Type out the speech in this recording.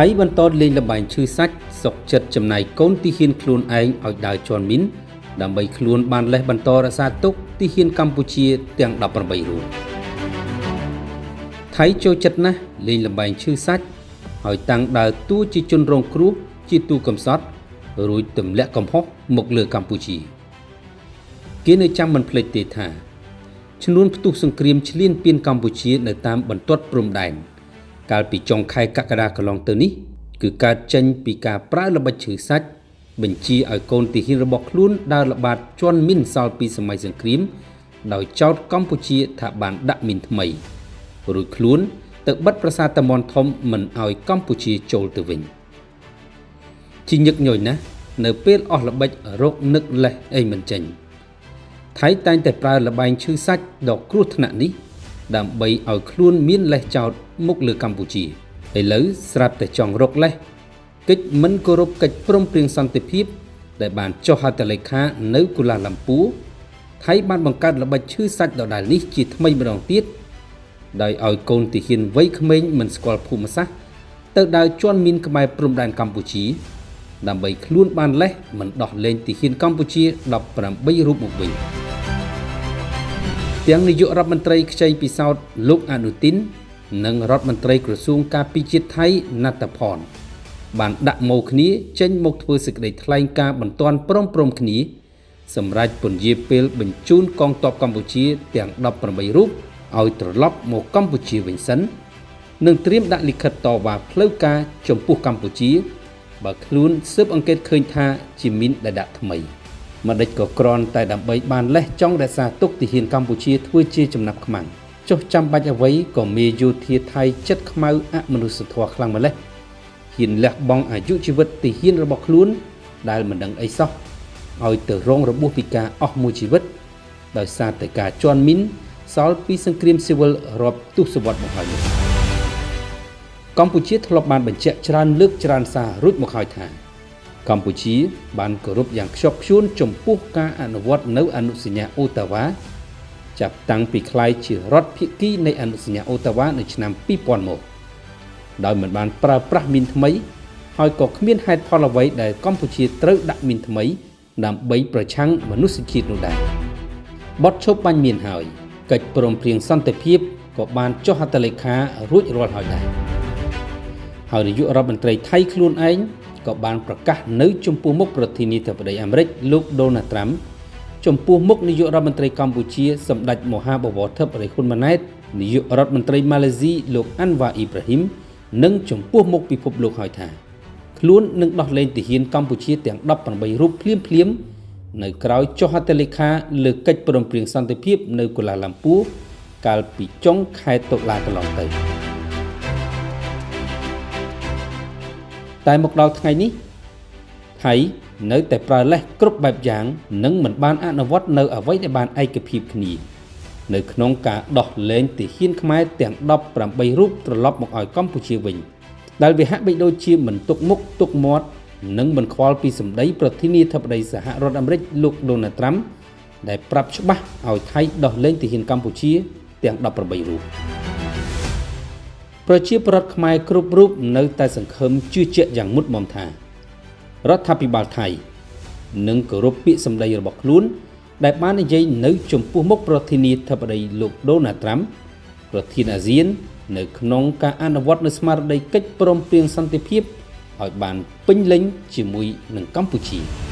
ថៃបន្តលេងល្បែងឈឺសាច់សុកចិត្តចំណាយកូនទីហ៊ានខ្លួនឯងឲ្យដើរជន់មីនដើម្បីខ្លួនបានលេះបន្តរក្សាទុកទីហ៊ានកម្ពុជាទាំង18រូបថៃចូលចិត្តណាស់លេងល្បែងឈឺសាច់ហើយតាំងដើរតួជាជនរងគ្រោះជាទូកំសត់រួចទម្លាក់កំហុសមកលើកម្ពុជាគេនៅចាំមិនភ្លេចទេថាឈ្នួនផ្ទុះសង្គ្រាមឈ្លានពានកម្ពុជានៅតាមបន្ទាត់ព្រំដែនកាលពីចុងខែកក្កដាកន្លងទៅនេះគឺកើតចេញពីការប្រើល្បិចឈឺសាច់បញ្ជាឲ្យកូនទីហ៊ានរបស់ខ្លួនដើរល្បាតជន់មីនសល់ពីសម័យសង្គ្រាមដោយចោទកម្ពុជាថាបានដាក់មីនថ្មីរួចខ្លួនទៅបិទប្រាសាទតាមាន់ធំមិនឲ្យកម្ពុជាចូលទៅវិញជាញឹកញយណាស់នៅពេលអស់ល្បិចរកនឹកលេះអីមិនចេញថៃតែងតែប្រើល្បែងឈឺសាច់ដ៏គ្រោះថ្នាក់នេះដើម្បីឲ្យខ្លួនមានលេះចោតមុខលើកម្ពុជាឥឡូវស្រាប់តែចង់រកលេះកិច្ចមិនគោរពកិច្ចព្រមព្រៀងសន្តិភាពដែលបានចុះហត្ថលេខានៅកូឡាឡាំពូថៃបានបង្កើតល្បិចឈឺសាច់ដដែលនេះជាថ្មីម្ដងទៀតដោយឲ្យកូនទីហ៊ានវ័យក្មេងមិនស្គាល់ភូមិសាស្ត្រទៅដើរជន់មីនក្បែរព្រំដែនកម្ពុជាដើម្បីខ្លួនបានលេះមិនដោះលែងទីហ៊ានកម្ពុជា18រូបមកវិញទាំងនាយករដ្ឋមន្ត្រីខ្ចីពិសោធន៍លោកអនុទីននិងរដ្ឋមន្ត្រីក្រសួងការពារជាតិថៃណាត់តផនបានដាក់ម៉ូគ្នាចេញមកធ្វើសេចក្តីថ្លែងការណ៍បន្ទាន់ព្រមគ្នាសម្រាប់ពន្យាពេលបញ្ជូនកងទ័ពកម្ពុជាទាំង18រូបឲ្យត្រឡប់មកកម្ពុជាវិញសិននិងត្រៀមដាក់លិខិតតវ៉ាផ្លូវការចំពោះកម្ពុជាបើខ្លួនស៊ើបអង្កេតឃើញថាជាមីនដែលដាក់ថ្មីម្ដេចក៏គ្រាន់តែដើម្បីបានលេះចង់រក្សាទុកទីហ៊ានកម្ពុជាធ្វើជាចំណាប់ខ្មាំងចុះចាំបាច់អ្វីក៏មេយោធាថៃចិត្តខ្មៅអមនុស្សធម៌ខ្លាំងម្ល៉េះហ៊ានលះបង់អាយុជីវិតទីហ៊ានរបស់ខ្លួនដែលមិនដឹងអីសោះឲ្យទៅរងរបួសពិការអស់មួយជីវិតដោយសារតែការជន់មីនសល់ពីសង្គ្រាមស៊ីវិលរាប់ទសវត្សរ៍មកហើយកម្ពុជាធ្លាប់បានបញ្ជាក់ច្រើនលើកច្រើនសាររួចមកហើយថាកម្ពុជាបានគោរពយ៉ាងខ្ជាប់ខ្ជួនចំពោះការអនុវត្តនៅអនុសញ្ញាអូតាវ៉ាចាប់តាំងពីក្លាយជារដ្ឋភាគីនៃអនុសញ្ញាអូតាវ៉ានៅឆ្នាំ2000មកដោយមិនបានប្រើប្រាស់មីនថ្មីហើយក៏គ្មានហេតុផលអ្វីដែលកម្ពុជាត្រូវដាក់មីនថ្មីដើម្បីប្រឆាំងមនុស្សជាតិនោះដែរបទឈប់បាញ់មានហើយកិច្ចព្រមព្រៀងសន្តិភាពក៏បានចុះហត្ថលេខារួចរាល់ហើយដែរហើយនាយករដ្ឋមន្ត្រីថៃខ្លួនឯងក៏បានប្រកាសនៅចំពោះមុខប្រធានាធិបតីអាមេរិកលោកដូណាល់ត្រាំចំពោះមុខនាយករដ្ឋមន្ត្រីកម្ពុជាសម្ដេចមហាបវរធិបតីហ៊ុនម៉ាណែតនាយករដ្ឋមន្ត្រីម៉ាឡេស៊ីលោកអាន់វ៉ាអ៊ីប្រាហ៊ីមនិងចំពោះមុខពិភពលោកហើយថាខ្លួននឹងដោះលែងទាហានកម្ពុជាទាំង18រូបភ្លាមនៅក្រៅចុះហត្ថលេខាលើកិច្ចព្រមព្រៀងសន្តិភាពនៅកូឡាឡាំពូកាលពីចុងខែតុលាកន្លងទៅតែមកដល់ថ្ងៃនេះថៃនៅតែប្រើលេសគ្រប់បែបយ៉ាងនិងមិនបានអនុវត្តនៅអ្វីដែលបានឯកភាពគ្នានៅក្នុងការដោះលែងទាហានខ្មែរទាំង18រូបត្រឡប់មកឲ្យកម្ពុជាវិញដែលវាហាក់បីដូចជាមិនទុកមុខទុកមាត់និងមិនខ្វល់ពីសម្ដីប្រធានាធិបតីសហរដ្ឋអាមេរិកលោកដូណាល់ត្រាំដែលប្រាប់ច្បាស់ឲ្យថៃដោះលែងទាហានកម្ពុជាទាំង18រូបប្រជាពលរដ្ឋខ្មែរគ្រប់រូបនៅតែសង្ឃឹមជឿជាក់យ៉ាងមុតមមថារដ្ឋាភិបាលថៃនឹងគោរពពាក្យសម្ដីរបស់ខ្លួនដែលបាននិយាយនៅចំពោះមុខប្រធានាធិបតីលោកដូណាល់ត្រាំប្រធានអាស៊ាននៅក្នុងការអនុវត្តនូវស្មារតីកិច្ចព្រមព្រៀងសន្តិភាពឲ្យបានពេញលេញជាមួយនឹងកម្ពុជា